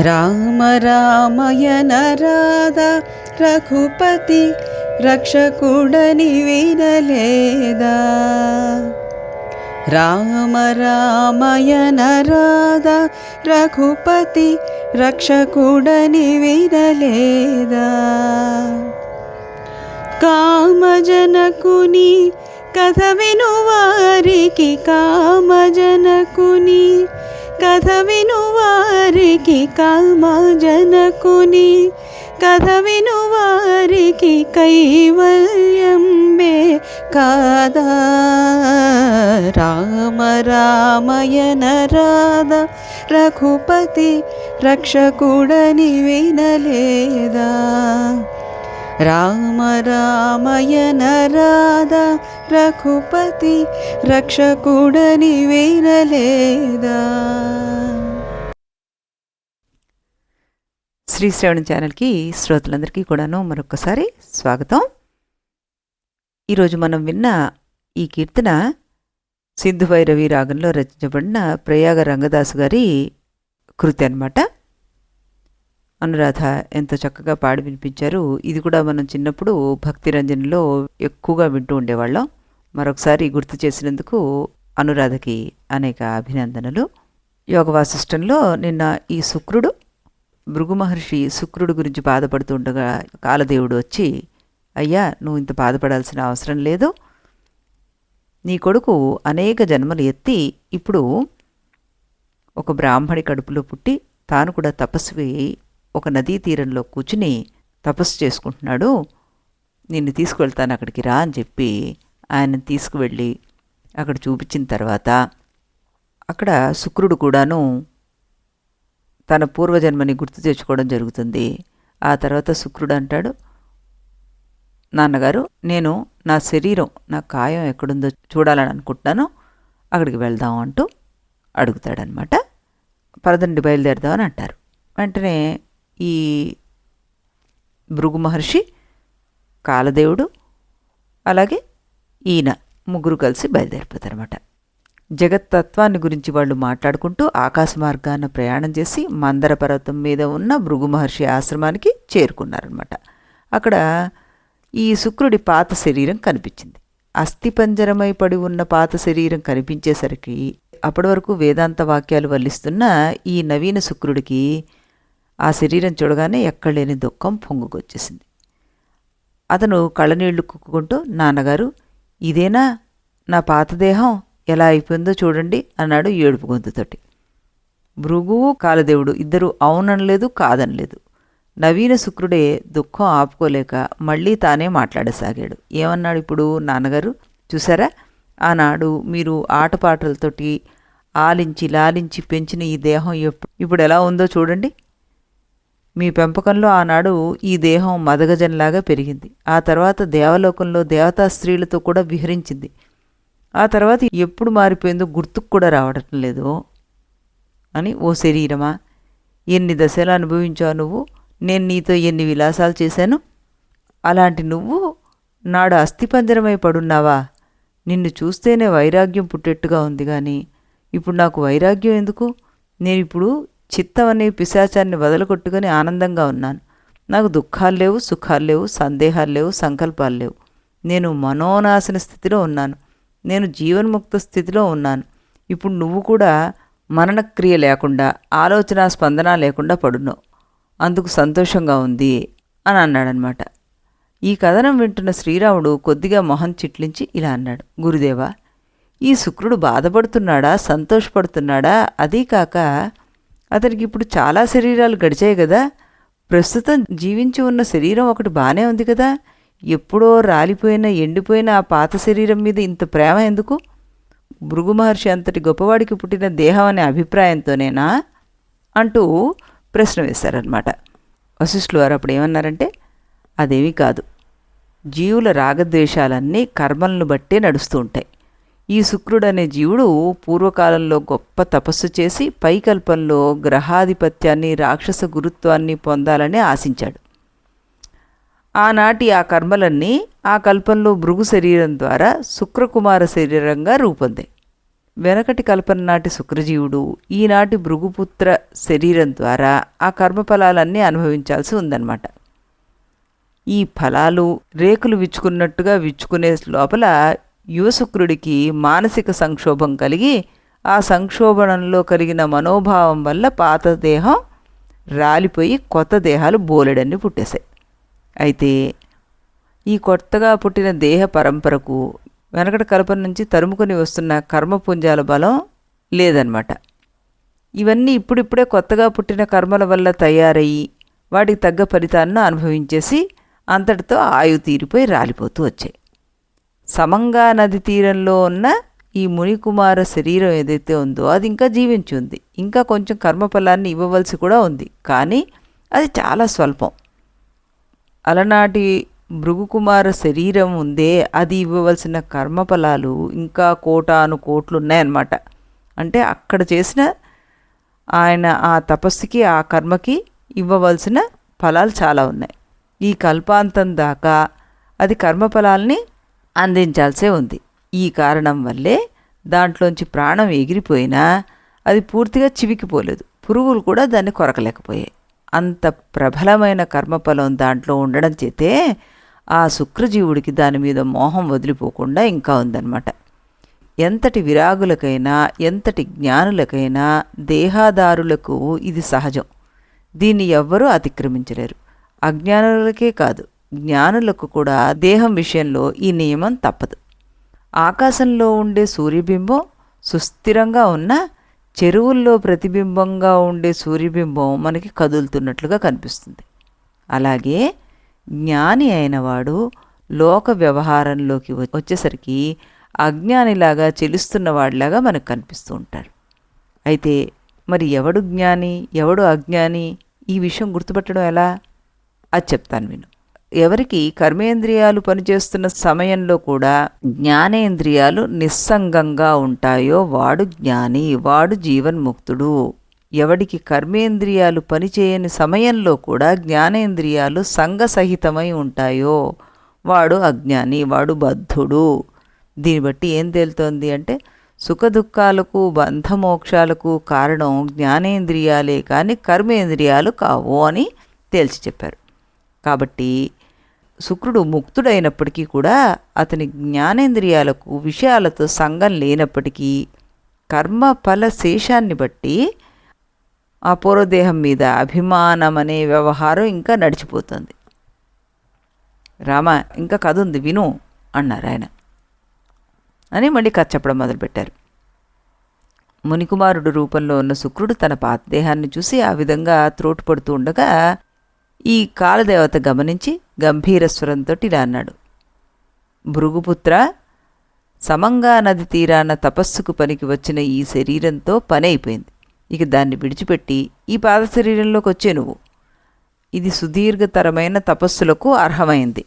రామ రామయన రాధ రఘుపతి రక్షకుడని వినలేదా. రామ రామయన రాధ రఘుపతి రక్షకుడని వినలేదా. కామజనకుని కథ వినువారికి, కామజనకుని కథ వినువారికి, కామజనకుని కథ వినువారికి కైవల్యంబే కాదా. రామ రామయన రాధ రఘుపతి రక్షకుడని వినలేదా. రామ రామయన రాధ రఘుపతి రక్షకుడని వినలేదా. శ్రీ శ్రవణం ఛానల్కి శ్రోతలందరికీ కూడాను మరొకసారి స్వాగతం. ఈరోజు మనం విన్న ఈ కీర్తన సింధు భైరవి రాగంలో రచించబడిన ప్రయాగ రంగదాసు గారి కృతి అన్నమాట. అనురాధ ఎంతో చక్కగా పాడి వినిపించారు. ఇది కూడా మనం చిన్నప్పుడు భక్తి రంజనిలో ఎక్కువగా వింటూ ఉండేవాళ్ళం. మరొకసారి గుర్తు చేసినందుకు అనురాధకి అనేక అభినందనలు. యోగ వాసిష్టంలో నిన్న ఈ శుక్రుడు, భృగు మహర్షి శుక్రుడు గురించి బాధపడుతూ ఉండగా కాలదేవుడు వచ్చి, అయ్యా నువ్వు ఇంత బాధపడాల్సిన అవసరం లేదు, నీ కొడుకు అనేక జన్మలు ఎత్తి ఇప్పుడు ఒక బ్రాహ్మడి కడుపులో పుట్టి తాను కూడా తపస్వి ఒక నదీ తీరంలో కూర్చుని తపస్సు చేసుకుంటున్నాడు, నిన్ను తీసుకువెళ్తాను అక్కడికి రా అని చెప్పి ఆయన తీసుకువెళ్ళి అక్కడ చూపించిన తర్వాత అక్కడ శుక్రుడు కూడాను తన పూర్వజన్మని గుర్తు తెచ్చుకోవడం జరుగుతుంది. ఆ తర్వాత శుక్రుడు అంటాడు, నాన్నగారు నేను నా శరీరం, నా కాయం ఎక్కడుందో చూడాలని అనుకుంటున్నాను, అక్కడికి వెళ్దాం అంటూ అడుగుతాడనమాట. పరదండి బయలుదేరదామని అంటారు. వెంటనే ఈ భృగు మహర్షి, కాలదేవుడు, అలాగే ఈయన ముగ్గురు కలిసి బయలుదేరిపోతారన్నమాట. జగత్తత్వాన్ని గురించి వాళ్ళు మాట్లాడుకుంటూ ఆకాశ మార్గాన ప్రయాణం చేసి మందర పర్వతం మీద ఉన్న భృగు మహర్షి ఆశ్రమానికి చేరుకున్నారనమాట. అక్కడ ఈ శుక్రుడి పాత శరీరం కనిపించింది. అస్థిపంజరమై పడి ఉన్న పాత శరీరం కనిపించేసరికి అప్పటి వరకు వేదాంత వాక్యాలు వల్లిస్తున్న ఈ నవీన శుక్రుడికి ఆ శరీరం చూడగానే ఎక్కడలేని దుఃఖం పొంగుకొచ్చేసింది. అతను కళ్ళనీళ్లు కుక్కుంటూ, నాన్నగారు ఇదేనా నా పాత దేహం, ఎలా అయిపోయిందో చూడండి అన్నాడు ఏడుపు గొంతుతోటి. భృగువు కాలదేవుడు ఇద్దరు అవుననలేదు కాదనలేదు. నవీన శుక్రుడే దుఃఖం ఆపుకోలేక మళ్ళీ తానే మాట్లాడసాగాడు. ఏమన్నాడు ఇప్పుడు, నాన్నగారు చూసారా, ఆనాడు మీరు ఆటపాటలతోటి ఆలించి లాలించి పెంచిన ఈ దేహం ఇప్పుడు ఎలా ఉందో చూడండి. మీ పెంపకంలో ఆనాడు ఈ దేహం మదగజంలాగా పెరిగింది. ఆ తర్వాత దేవలోకంలో దేవతా స్త్రీలతో కూడా విహరించింది. ఆ తర్వాత ఎప్పుడు మారిపోయిందో గుర్తుకు కూడా రావడం లేదు అని, ఓ శరీరమా ఎన్ని దశలు అనుభవించావు నువ్వు, నేను నీతో ఎన్ని విలాసాలు చేశాను, అలాంటి నువ్వు నాడు అస్థిపంజరమై పడున్నావా, నిన్ను చూస్తేనే వైరాగ్యం పుట్టేట్టుగా ఉంది, కానీ ఇప్పుడు నాకు వైరాగ్యం ఎందుకు, నేను ఇప్పుడు చిత్తం అనే పిశాచాన్ని వదలగొట్టుకొని ఆనందంగా ఉన్నాను. నాకు దుఃఖాలు లేవు, సుఖాలు లేవు, సందేహాలు లేవు, సంకల్పాలు లేవు. నేను మనోనాశన స్థితిలో ఉన్నాను, నేను జీవన్ముక్త స్థితిలో ఉన్నాను. ఇప్పుడు నువ్వు కూడా మననక్రియ లేకుండా, ఆలోచన స్పందన లేకుండా పడున్నావు, అందుకు సంతోషంగా ఉంది అని అన్నాడనమాట. ఈ కథనం వింటున్న శ్రీరాముడు కొద్దిగా మొహం చిట్లించి ఇలా అన్నాడు, గురుదేవా ఈ శుక్రుడు బాధపడుతున్నాడా సంతోషపడుతున్నాడా, అదీ కాక అతనికి ఇప్పుడు చాలా శరీరాలు గడిచాయి కదా, ప్రస్తుతం జీవించి ఉన్న శరీరం ఒకటి బాగానే ఉంది కదా, ఎప్పుడో రాలిపోయిన ఎండిపోయిన ఆ పాత శరీరం మీద ఇంత ప్రేమ ఎందుకు, భృగు మహర్షి అంతటి గొప్పవాడికి పుట్టిన దేహం అనే అభిప్రాయంతోనేనా అంటూ ప్రశ్న వేశారనమాట. వశిష్ఠులు వారు అప్పుడు ఏమన్నారంటే, అదేమీ కాదు, జీవుల రాగద్వేషాలన్నీ కర్మలను బట్టే నడుస్తూ ఉంటాయి. ఈ శుక్రుడు అనే జీవుడు పూర్వకాలంలో గొప్ప తపస్సు చేసి పైకల్పంలో గ్రహాధిపత్యాన్ని రాక్షస గురుత్వాన్ని పొందాలని ఆశించాడు. ఆనాటి ఆ కర్మలన్నీ ఆ కల్పంలో భృగు శరీరం ద్వారా శుక్రకుమార శరీరంగా రూపొందాయి. వెనకటి కల్పన నాటి శుక్రజీవుడు ఈనాటి భృగుపుత్ర శరీరం ద్వారా ఆ కర్మఫలాలన్నీ అనుభవించాల్సి ఉందన్నమాట. ఈ ఫలాలు రేకులు విచ్చుకున్నట్టుగా విచ్చుకునే లోపల యువశుక్రుడికి మానసిక సంక్షోభం కలిగి ఆ సంక్షోభంలో కలిగిన మనోభావం వల్ల పాత దేహం రాలిపోయి కొత్త దేహాలు బోలెడన్ని పుట్టేశాయి. అయితే ఈ కొత్తగా పుట్టిన దేహ పరంపరకు వెనకటి కల్పన నుంచి తరుముకొని వస్తున్న కర్మపుంజాల బలం లేదన్నమాట. ఇవన్నీ ఇప్పుడిప్పుడే కొత్తగా పుట్టిన కర్మల వల్ల తయారయ్యి వాటికి తగ్గ ఫలితాలను అనుభవించేసి అంతటితో ఆయువు తీరిపోయి రాలిపోతూ వచ్చాయి. సమంగా నది తీరంలో ఉన్న ఈ మునికుమార శరీరం ఏదైతే ఉందో అది ఇంకా జీవించి ఉంది. ఇంకా కొంచెం కర్మఫలాన్ని ఇవ్వవలసి కూడా ఉంది, కానీ అది చాలా స్వల్పం. అలనాటి భృగుకుమార శరీరం ఉందే, అది ఇవ్వవలసిన కర్మఫలాలు ఇంకా కోటాను కోట్లు ఉన్నాయన్నమాట. అంటే అక్కడ చేసిన ఆయన ఆ తపస్సుకి ఆ కర్మకి ఇవ్వవలసిన ఫలాలు చాలా ఉన్నాయి. ఈ కల్పాంతం దాకా అది కర్మఫలాల్ని అందించాల్సే ఉంది. ఈ కారణం వల్లే దాంట్లోంచి ప్రాణం ఎగిరిపోయినా అది పూర్తిగా చివికిపోలేదు. పురుగులు కూడా దాన్ని కొరకలేకపోయాయి. అంత ప్రబలమైన కర్మఫలం దాంట్లో ఉండడం చేతే ఆ శుక్రజీవుడికి దాని మీద మోహం వదిలిపోకుండా ఇంకా ఉందన్నమాట. ఎంతటి విరాగులకైనా ఎంతటి జ్ఞానులకైనా దేహాదారులకు ఇది సహజం. దీన్ని ఎవ్వరూ అతిక్రమించలేరు. అజ్ఞానులకే కాదు, జ్ఞానులకు కూడా దేహం విషయంలో ఈ నియమం తప్పదు. ఆకాశంలో ఉండే సూర్యబింబం సుస్థిరంగా ఉన్న చెరువుల్లో ప్రతిబింబంగా ఉండే సూర్యబింబం మనకి కదులుతున్నట్లుగా కనిపిస్తుంది. అలాగే జ్ఞాని అయినవాడు లోక వ్యవహారంలోకి వచ్చేసరికి అజ్ఞానిలాగా చెలుస్తున్నవాడిలాగా మనకు కనిపిస్తూ ఉంటారు. అయితే మరి ఎవడు జ్ఞాని ఎవడు అజ్ఞాని ఈ విషయం గుర్తుపట్టడం ఎలా? అది చెప్తాను విను. ఎవరికి కర్మేంద్రియాలు పనిచేస్తున్న సమయంలో కూడా జ్ఞానేంద్రియాలు నిస్సంగంగా ఉంటాయో వాడు జ్ఞాని, వాడు జీవన్ముక్తుడు. ఎవడికి కర్మేంద్రియాలు పనిచేయని సమయంలో కూడా జ్ఞానేంద్రియాలు సంగసహితమై ఉంటాయో వాడు అజ్ఞాని, వాడు బద్ధుడు. దీన్ని బట్టి ఏం తేలుతోంది అంటే సుఖదుఖాలకు బంధమోక్షాలకు కారణం జ్ఞానేంద్రియాలే కానీ కర్మేంద్రియాలు కావు అని తేల్చి చెప్పారు. కాబట్టి శుక్రుడు ముక్తుడైనప్పటికీ కూడా అతని జ్ఞానేంద్రియాలకు విషయాలతో సంగం లేనప్పటికీ కర్మఫల శేషాన్ని బట్టి ఆ పూర్వదేహం మీద అభిమానం అనే వ్యవహారం ఇంకా నడిచిపోతుంది. రామ ఇంకా కథ ఉంది విను అన్నారు ఆయన అని మళ్ళీ కథ చెప్పడం మొదలుపెట్టారు. మునికుమారుడు రూపంలో ఉన్న శుక్రుడు తన పాతదేహాన్ని చూసి ఆ విధంగా త్రోటుపడుతూ ఉండగా ఈ కాలదేవత గమనించి గంభీర స్వరంతో ఇలా అన్నాడు: భృగుపుత్ర, సమంగా నది తీరాన తపస్సుకు పనికి వచ్చిన ఈ శరీరంతో పని అయిపోయింది. ఇక దాన్ని విడిచిపెట్టి ఈ పాద శరీరంలోకి వచ్చే నువ్వు. ఇది సుదీర్ఘతరమైన తపస్సులకు అర్హమైంది.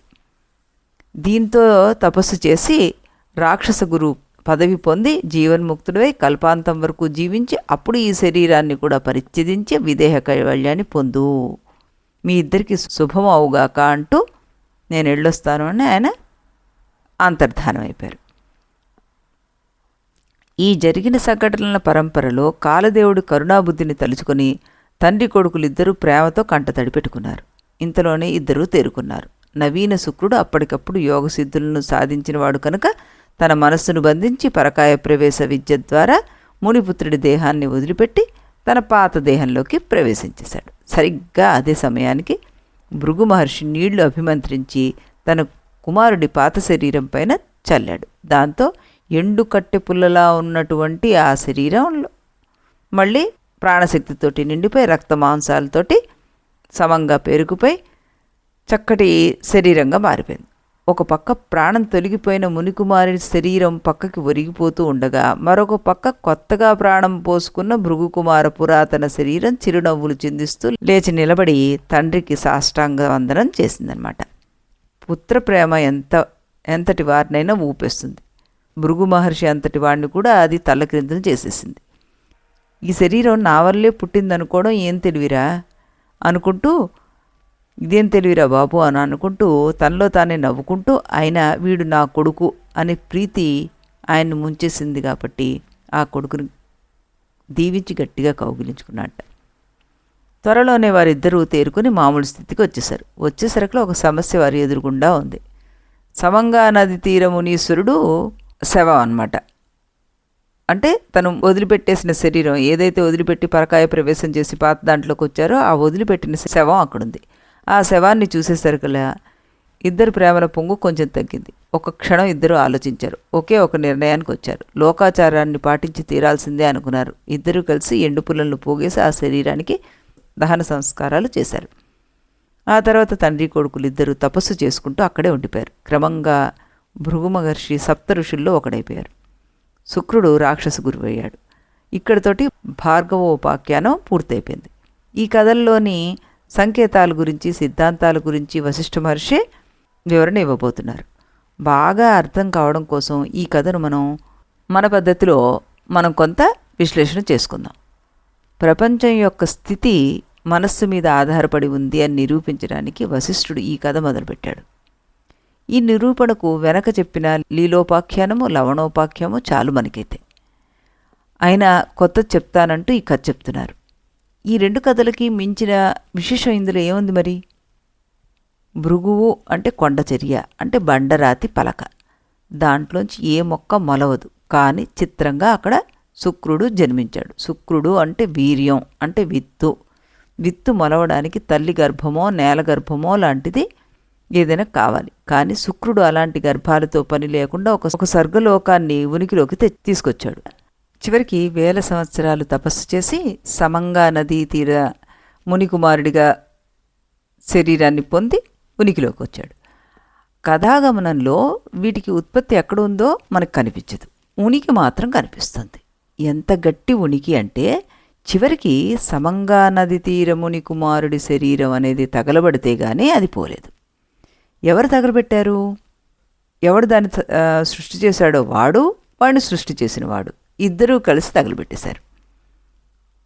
దీంతో తపస్సు చేసి రాక్షస గురు పదవి పొంది జీవన్ముక్తుడివై కల్పాంతం వరకు జీవించి అప్పుడు ఈ శరీరాన్ని కూడా పరిత్యజించి విదేహ కైవల్యాన్ని పొందు. మీ ఇద్దరికి శుభం అవుగాక అంటూ నేను వెళ్ళొస్తాను అని ఆయన అంతర్ధానం అయిపోయారు. ఈ జరిగిన సంఘటనల పరంపరలో కాలదేవుడు కరుణాబుద్ధిని తలుచుకొని తండ్రి కొడుకులిద్దరూ ప్రేమతో కంటతడి పెట్టుకున్నారు. ఇంతలోనే ఇద్దరూ తేరుకున్నారు. నవీన శుక్రుడు అప్పటికప్పుడు యోగసిద్ధులను సాధించినవాడు కనుక తన మనస్సును బంధించి పరకాయ ప్రవేశ విద్య ద్వారా మునిపుత్రుడి దేహాన్ని వదిలిపెట్టి తన పాత దేహంలోకి ప్రవేశించేశాడు. సరిగ్గా అదే సమయానికి భృగు మహర్షి నీళ్లు అభిమంత్రించి తన కుమారుడి పాత శరీరం పైన చల్లాడు. దాంతో ఎండు కట్టె పుల్లలా ఉన్నటువంటి ఆ శరీరంలో మళ్ళీ ప్రాణశక్తితోటి నిండిపోయి రక్తమాంసాలతోటి సమంగా పేరుకుపోయి చక్కటి శరీరంగా మారిపోయింది. ఒక పక్క ప్రాణం తొలగిపోయిన మునికుమారి శరీరం పక్కకి ఒరిగిపోతూ ఉండగా మరొక పక్క కొత్తగా ప్రాణం పోసుకున్న భృగుకుమార పురాతన శరీరం చిరునవ్వులు చిందిస్తూ లేచి నిలబడి తండ్రికి సాష్టాంగ వందనం చేసిందనమాట. పుత్రప్రేమ ఎంతటి వారినైనా ఊపేస్తుంది. భృగు మహర్షి అంతటి వాడిని కూడా అది తల్లక్రిందులు చేసేసింది. ఈ శరీరం నా వల్లే పుట్టిందనుకోవడం ఏం తెలివిరా అనుకుంటూ, ఇదేం తెలివిరా బాబు అని అనుకుంటూ తనలో తానే నవ్వుకుంటూ, అయినా వీడు నా కొడుకు అనే ప్రీతి ఆయన్ని ముంచేసింది కాబట్టి ఆ కొడుకుని దీవించి గట్టిగా కౌగిలించుకున్నట్ట. త్వరలోనే వారిద్దరూ తేరుకుని మామూలు స్థితికి వచ్చేసరికి ఒక సమస్య వారి ఎదురుగుండా ఉంది. సమంగా నది తీరమునీశ్వరుడు శవం అన్నమాట. అంటే తను వదిలిపెట్టేసిన శరీరం ఏదైతే వదిలిపెట్టి పరకాయ ప్రవేశం చేసి పాత దాంట్లోకి వచ్చారో ఆ వదిలిపెట్టిన శవం అక్కడుంది. ఆ శవాన్ని చూసేసరికలా ఇద్దరు ప్రేమల పొంగు కొంచెం తగ్గింది. ఒక క్షణం ఇద్దరు ఆలోచించారు. ఒకే ఒక నిర్ణయానికి వచ్చారు. లోకాచారాన్ని పాటించి తీరాల్సిందే అనుకున్నారు. ఇద్దరూ కలిసి ఎండు పుల్లలను పోగేసి ఆ శరీరానికి దహన సంస్కారాలు చేశారు. ఆ తర్వాత తండ్రి కొడుకులు ఇద్దరూ తపస్సు చేసుకుంటూ అక్కడే ఉండిపోయారు. క్రమంగా భృగు మహర్షి సప్త ఋషుల్లో ఒకడైపోయారు. శుక్రుడు రాక్షస గురువయ్యాడు. ఇక్కడితోటి భార్గవోపాఖ్యానం పూర్తయిపోయింది. ఈ కథల్లోని సంకేతాల గురించి సిద్ధాంతాల గురించి వశిష్ఠ మహర్షి వివరణ ఇవ్వబోతున్నారు. బాగా అర్థం కావడం కోసం ఈ కథను మన పద్ధతిలో కొంత విశ్లేషణ చేసుకుందాం. ప్రపంచం యొక్క స్థితి మనస్సు మీద ఆధారపడి ఉంది అని నిరూపించడానికి వశిష్ఠుడు ఈ కథ మొదలుపెట్టాడు. ఈ నిరూపణకు వెనక చెప్పిన లీలోపాఖ్యానము లవణోపాఖ్యానము చాలు మనకైతే. అయినా కొత్త చెప్తానంటూ ఈ కథ చెప్తున్నారు. ఈ రెండు కథలకి మించిన విశేషం ఇందులో ఏముంది మరి? భృగువు అంటే కొండచర్య, అంటే బండరాతి పలక. దాంట్లోంచి ఏ మొక్క మొలవదు, కానీ చిత్రంగా అక్కడ శుక్రుడు జన్మించాడు. శుక్రుడు అంటే వీర్యం, అంటే విత్తు మొలవడానికి తల్లి గర్భమో నేల గర్భమో లాంటిది ఏదైనా కావాలి. కానీ శుక్రుడు అలాంటి గర్భాలతో పని లేకుండా ఒక స్వర్గలోకాన్ని ఉనికిలోకి తీసుకొచ్చాడు. చివరికి 1000 సంవత్సరాలు తపస్సు చేసి సమంగా నదీ తీర మునికుమారుడిగా శరీరాన్ని పొంది ఉనికిలోకి వచ్చాడు. కథాగమనంలో వీటికి ఉత్పత్తి ఎక్కడ ఉందో మనకు కనిపించదు, ఉనికి మాత్రం కనిపిస్తుంది. ఎంత గట్టి ఉనికి అంటే చివరికి సమంగా నది తీర మునికుమారుడి శరీరం అనేది తగలబడితే గానీ అది పోలేదు. ఎవరు తగలబెట్టారు? ఎవడు దాన్ని సృష్టి చేశాడో వాడిని సృష్టి చేసిన వాడు ఇద్దరూ కలిసి తగలబెట్టేశారు.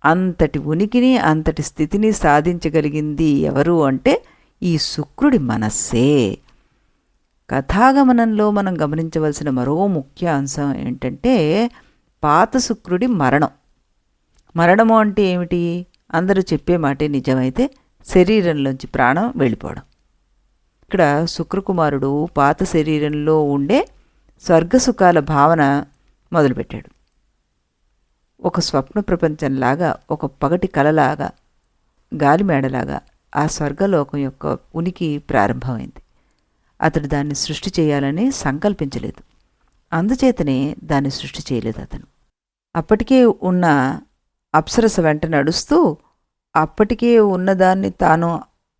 అంతటి ఉనికిని అంతటి స్థితిని సాధించగలిగింది ఎవరు అంటే ఈ శుక్రుడి మనస్సే. కథాగమనంలో మనం గమనించవలసిన మరో ముఖ్య అంశం ఏంటంటే పాత శుక్రుడి మరణము అంటే ఏమిటి? అందరూ చెప్పే మాటే నిజమైతే శరీరంలోంచి ప్రాణం వెళ్ళిపోవడం. ఇక్కడ శుక్రకుమారుడు పాత శరీరంలో ఉండే స్వర్గసుఖాల భావన మొదలుపెట్టాడు. ఒక స్వప్న ప్రపంచంలాగా, ఒక పగటి కలలాగా, గాలిమేడలాగా ఆ స్వర్గలోకం యొక్క ఉనికి ప్రారంభమైంది. అతడు దాన్ని సృష్టి చేయాలని సంకల్పించలేదు. అందుచేతనే దాన్ని సృష్టి చేయలేదు అతను. అప్పటికే ఉన్న అప్సరస వెంట నడుస్తూ అప్పటికే ఉన్నదాన్ని తాను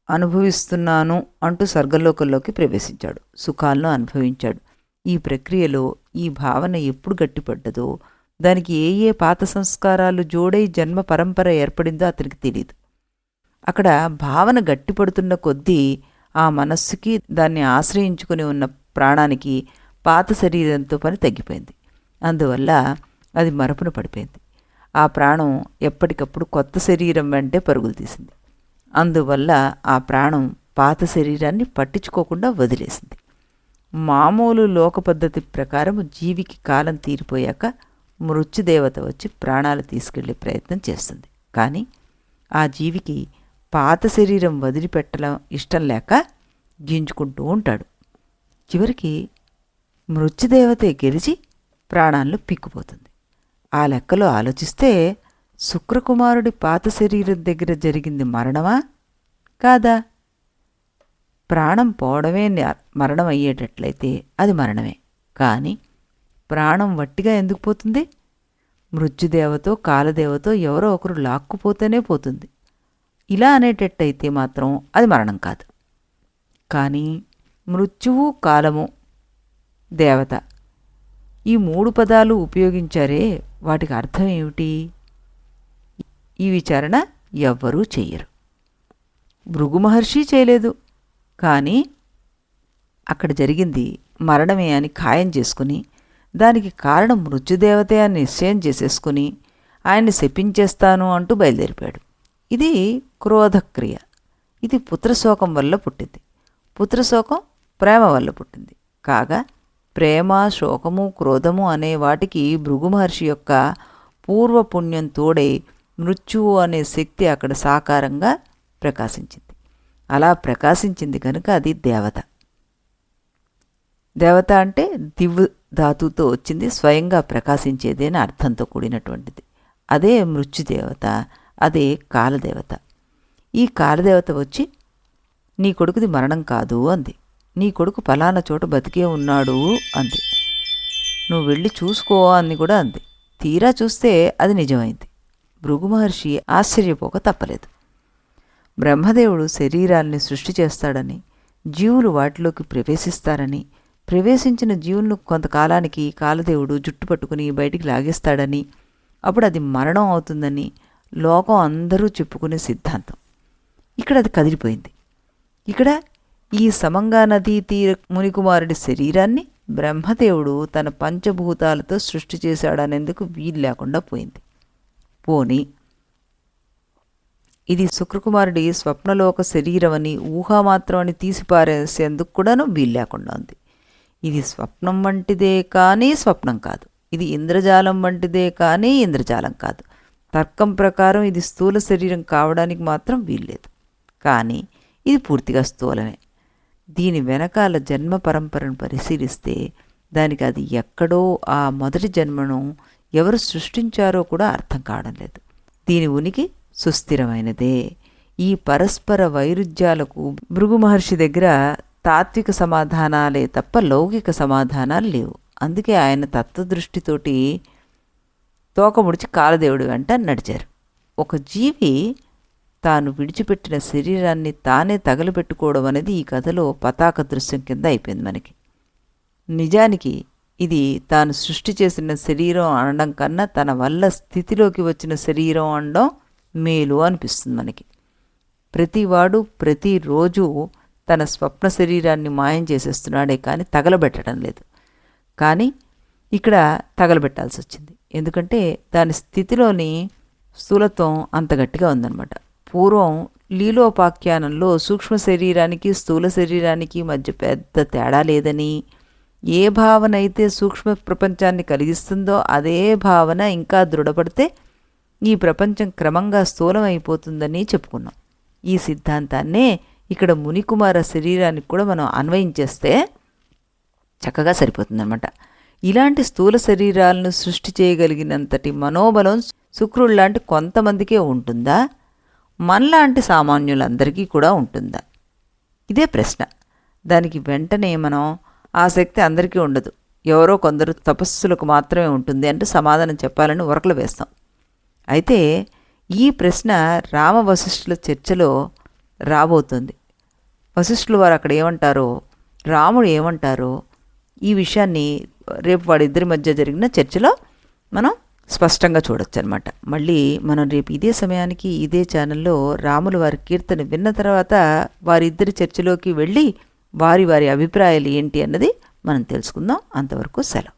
అనుభవిస్తున్నాను అంటూ స్వర్గలోకంలోకి ప్రవేశించాడు. సుఖాలను అనుభవించాడు. ఈ ప్రక్రియలో ఈ భావన ఎప్పుడు గట్టిపడ్డదో, దానికి ఏ పాత సంస్కారాలు జోడై జన్మ పరంపర ఏర్పడిందో అతనికి తెలియదు. అక్కడ భావన గట్టిపడుతున్న కొద్దీ ఆ మనస్సుకి దాన్ని ఆశ్రయించుకుని ఉన్న ప్రాణానికి పాత శరీరంతో పని తగ్గిపోయింది. అందువల్ల అది మరపున పడిపోయింది. ఆ ప్రాణం ఎప్పటికప్పుడు కొత్త శరీరం వెంటే పరుగులు తీసింది. అందువల్ల ఆ ప్రాణం పాత శరీరాన్ని పట్టించుకోకుండా వదిలేసింది. మామూలు లోక పద్ధతి ప్రకారం జీవికి కాలం తీరిపోయాక మృత్యుదేవత వచ్చి ప్రాణాలు తీసుకెళ్లే ప్రయత్నం చేస్తుంది. కానీ ఆ జీవికి పాత శరీరం వదిలిపెట్టడం ఇష్టం లేక గింజుకుంటూ ఉంటాడు. చివరికి మృత్యుదేవతే గెలిచి ప్రాణాలను పిక్కుపోతుంది. ఆ లెక్కలో ఆలోచిస్తే శుక్రకుమారుడి పాత శరీరం దగ్గర జరిగింది మరణమా కాదా? ప్రాణం పోవడమే మరణం అయ్యేటట్లయితే అది మరణమే. కానీ ప్రాణం వట్టిగా ఎందుకు పోతుంది? మృత్యుదేవతో కాలదేవతో ఎవరో ఒకరు లాక్కుపోతేనే పోతుంది. ఇలా అనేటట్టయితే మాత్రం అది మరణం కాదు. కానీ మృత్యువు, కాలము, దేవత ఈ 3 పదాలు ఉపయోగించారే, వాటికి అర్థం ఏమిటి? ఈ విచారణ ఎవ్వరూ చెయ్యరు. భృగు మహర్షి చేయలేదు. కానీ అక్కడ జరిగింది మరణమే అని ఖాయం చేసుకుని, దానికి కారణం మృత్యుదేవతే అని నిశ్చయం చేసేసుకుని ఆయన్ని శపించేస్తాను అంటూ బయలుదేరిపాడు. ఇది క్రోధక్రియ. ఇది పుత్రశోకం వల్ల పుట్టింది. పుత్రశోకం ప్రేమ వల్ల పుట్టింది. కాగా ప్రేమ, శోకము, క్రోధము అనే వాటికి భృగు మహర్షి యొక్క పూర్వపుణ్యం తోడై మృత్యువు అనే శక్తి అక్కడ సాకారంగా ప్రకాశించింది. అలా ప్రకాశించింది కనుక అది దేవత. దేవత అంటే దివ్ ధాతుతో వచ్చింది, స్వయంగా ప్రకాశించేది అని అర్థంతో కూడినటువంటిది. అదే మృత్యుదేవత, అదే కాలదేవత. ఈ కాలదేవత వచ్చి నీ కొడుకుది మరణం కాదు అంది. నీ కొడుకు ఫలానా చోట బతికే ఉన్నాడు అంది. నువ్వు వెళ్ళి చూసుకో అని కూడా అంది. తీరా చూస్తే అది నిజమైంది. భృగు మహర్షి ఆశ్చర్యపోక తప్పలేదు. బ్రహ్మదేవుడు శరీరాల్ని సృష్టి చేస్తాడని, జీవులు వాటిలోకి ప్రవేశిస్తారని, ప్రవేశించిన జీవులను కొంతకాలానికి కాలదేవుడు జుట్టు పట్టుకుని బయటికి లాగేస్తాడని, అప్పుడు అది మరణం అవుతుందని లోకం అందరూ చెప్పుకునే సిద్ధాంతం. ఇక్కడ అది కదిలిపోయింది. ఇక్కడ ఈ సమంగా నదీ తీర మునికుమారుడి శరీరాన్ని బ్రహ్మదేవుడు తన పంచభూతాలతో సృష్టి చేశాడనేందుకు వీలు లేకుండా పోయింది. పోని ఇది శుక్రకుమారుడి స్వప్నలోక శరీరమని ఊహామాత్రం అని తీసిపారేసేందుకు కూడాను వీలు లేకుండా ఉంది. ఇది స్వప్నం వంటిదే కానీ స్వప్నం కాదు, ఇది ఇంద్రజాలం వంటిదే కానీ ఇంద్రజాలం కాదు. తర్కం ప్రకారం ఇది స్థూల శరీరం కావడానికి మాత్రం వీల్లేదు, కానీ ఇది పూర్తిగా స్థూలమే. దీని వెనకాల జన్మ పరంపరను పరిశీలిస్తే దానికి అది ఎక్కడో ఆ మొదటి జన్మను ఎవరు సృష్టించారో కూడా అర్థం కావడం లేదు. దీని ఉనికి సుస్థిరమైనదే. ఈ పరస్పర వైరుధ్యాలకు భృగు మహర్షి దగ్గర తాత్విక సమాధానాలే తప్ప లౌకిక సమాధానాలు లేవు. అందుకే ఆయన తత్వదృష్టితోటి తోకముడిచి కాలదేవుడి వెంట నడిచారు. ఒక జీవి తాను విడిచిపెట్టిన శరీరాన్ని తానే తగలబెట్టుకోవడం అనేది ఈ కథలో పతాక దృశ్యం కింద అయిపోయింది మనకి. నిజానికి ఇది తాను సృష్టి చేసిన శరీరం అనడం కన్నా తన వల్ల స్థితిలోకి వచ్చిన శరీరం అనడం మేలు అనిపిస్తుంది మనకి. ప్రతివాడు ప్రతిరోజు తన స్వప్న శరీరాన్ని మాయం చేసేస్తున్నాడే కానీ తగలబెట్టడం లేదు. కానీ ఇక్కడ తగలబెట్టాల్సి వచ్చింది, ఎందుకంటే దాని స్థితిలోని స్థూలత్వం అంత గట్టిగా ఉందన్నమాట. పూర్వం లీలోపాఖ్యానంలో సూక్ష్మ శరీరానికి స్థూల శరీరానికి మధ్య పెద్ద తేడా లేదని, ఏ భావన అయితే సూక్ష్మ ప్రపంచాన్ని కలిగిస్తుందో అదే భావన ఇంకా దృఢపడితే ఈ ప్రపంచం క్రమంగా స్థూలమైపోతుందని చెప్పుకున్నాం. ఈ సిద్ధాంతాన్నే ఇక్కడ మునికుమార శరీరానికి కూడా మనం అన్వయించేస్తే చక్కగా సరిపోతుందన్నమాట. ఇలాంటి స్థూల శరీరాలను సృష్టి చేయగలిగినంతటి మనోబలం శుక్రుల్లాంటి కొంతమందికే ఉంటుందా, మనలాంటి సామాన్యులందరికీ కూడా ఉంటుందా? ఇదే ప్రశ్న. దానికి వెంటనే మనం ఆ శక్తి అందరికీ ఉండదు, ఎవరో కొందరు తపస్సులకు మాత్రమే ఉంటుంది అంటూ సమాధానం చెప్పాలని ఉరకలు వేస్తాం. అయితే ఈ ప్రశ్న రామ వశిష్ఠుల చర్చలో రాబోతుంది. వశిష్ఠులు వారు అక్కడ ఏమంటారో, రాముడు ఏమంటారో, ఈ విషయాన్ని రేపు వాడిద్దరి మధ్య జరిగిన చర్చలో మనం స్పష్టంగా చూడొచ్చు అనమాట. మళ్ళీ మనం రేపు ఇదే సమయానికి ఇదే ఛానల్లో రాముల వారి కీర్తన విన్న తర్వాత వారిద్దరి చర్చలోకి వెళ్ళి వారి వారి అభిప్రాయాలు ఏంటి అన్నది మనం తెలుసుకుందాం. అంతవరకు సెలవు.